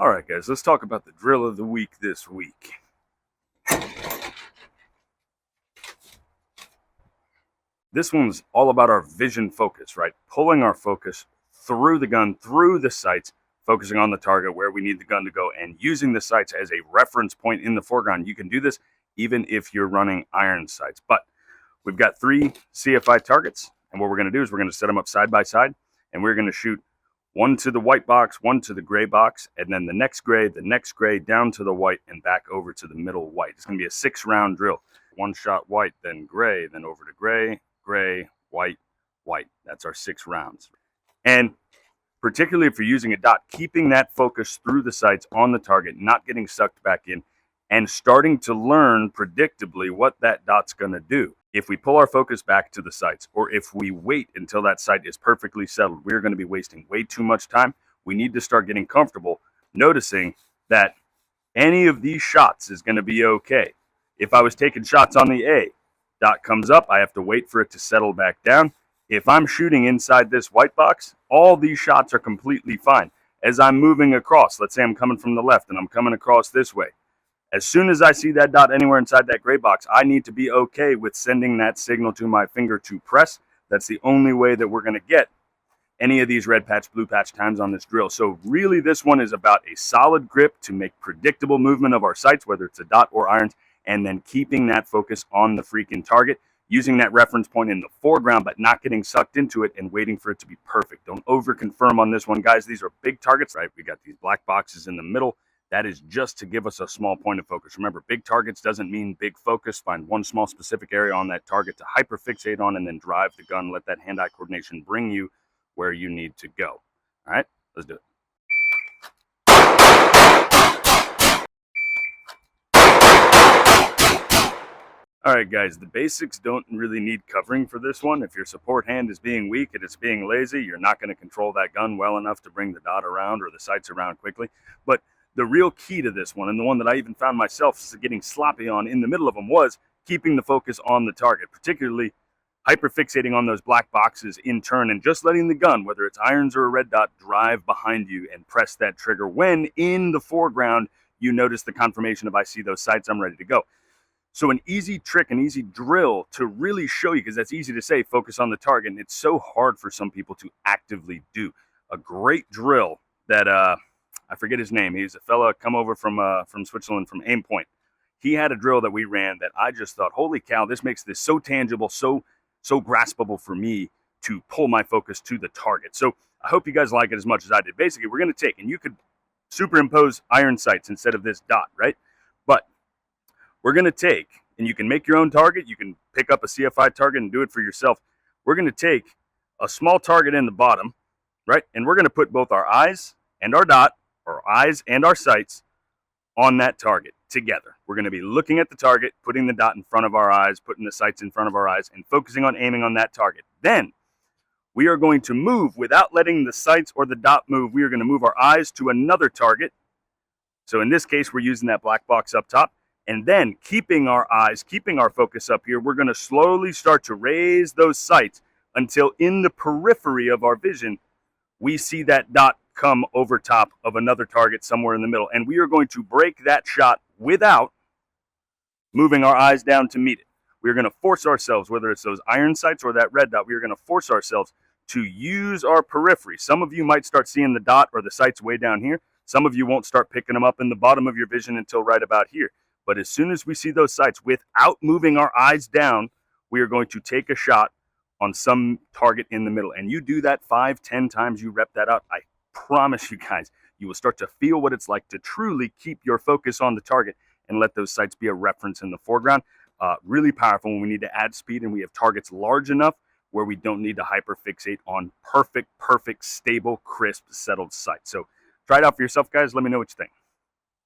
All right, guys, let's talk about the drill of the week this week. This one's all about our vision focus, right? Pulling our focus through the gun, through the sights, focusing on the target where we need the gun to go, and using the sights as a reference point in the foreground. You can do this even if you're running iron sights. But we've got 3 CFI targets, and what we're going to do is we're going to set them up side by side, and we're going to shoot one to the white box, one to the gray box, and then the next gray, down to the white, and back over to the middle white. It's going to be a 6-round drill. 1 shot white, then gray, then over to gray, gray, white, white. That's our 6 rounds. And particularly if you're using a dot, keeping that focus through the sights on the target, not getting sucked back in, and starting to learn predictably what that dot's going to do. If we pull our focus back to the sights, or if we wait until that sight is perfectly settled, we're going to be wasting way too much time. We need to start getting comfortable noticing that any of these shots is going to be okay. If I was taking shots on the A, dot comes up, I have to wait for it to settle back down. If I'm shooting inside this white box, all these shots are completely fine. As I'm moving across, let's say I'm coming from the left and I'm coming across this way. As soon as I see that dot anywhere inside that gray box, I need to be okay with sending that signal to my finger to press. That's the only way that we're going to get any of these red patch, blue patch times on this drill. So really this one is about a solid grip to make predictable movement of our sights, whether it's a dot or irons, and then keeping that focus on the freaking target, using that reference point in the foreground, but not getting sucked into it and waiting for it to be perfect. Don't over confirm on this one, guys. These are big targets, right? We got these black boxes in the middle. That is just to give us a small point of focus. Remember, big targets doesn't mean big focus. Find one small specific area on that target to hyperfixate on and then drive the gun. Let that hand-eye coordination bring you where you need to go. All right, let's do it. All right, guys, the basics don't really need covering for this one. If your support hand is being weak and it's being lazy, you're not going to control that gun well enough to bring the dot around or the sights around quickly. But the real key to this one, and the one that I even found myself getting sloppy on in the middle of them, was keeping the focus on the target, particularly hyperfixating on those black boxes in turn and just letting the gun, whether it's irons or a red dot, drive behind you and press that trigger when in the foreground you notice the confirmation of I see those sights, I'm ready to go. So an easy trick, an easy drill to really show you, because that's easy to say, focus on the target, and it's so hard for some people to actively do. A great drill that, I forget his name, he's a fella come over from Switzerland, from Aim Point. He had a drill that we ran that I just thought, holy cow, this makes this so tangible, so graspable for me to pull my focus to the target. So I hope you guys like it as much as I did. Basically, we're going to take, and you could superimpose iron sights instead of this dot, right? But we're going to take, and you can make your own target. You can pick up a CFI target and do it for yourself. We're going to take a small target in the bottom, right? And we're going to put both our eyes and our dot, or eyes and our sights, on that target together. We're going to be looking at the target, putting the dot in front of our eyes, putting the sights in front of our eyes, and focusing on aiming on that target. Then we are going to move without letting the sights or the dot move. We are going to move our eyes to another target. So in this case, we're using that black box up top. And then keeping our eyes, keeping our focus up here, we're going to slowly start to raise those sights until in the periphery of our vision, we see that dot come over top of another target somewhere in the middle. And we are going to break that shot without moving our eyes down to meet it. We're going to force ourselves, whether it's those iron sights or that red dot, we are going to force ourselves to use our periphery. Some of you might start seeing the dot or the sights way down here. Some of you won't start picking them up in the bottom of your vision until right about here. But as soon as we see those sights, without moving our eyes down, we are going to take a shot on some target in the middle. And you do that 5-10 times, you rep that out. I promise you guys, you will start to feel what it's like to truly keep your focus on the target and let those sights be a reference in the foreground. Really powerful when we need to add speed and we have targets large enough where we don't need to hyperfixate on perfect, stable, crisp, settled sights. So try it out for yourself, guys. Let me know what you think.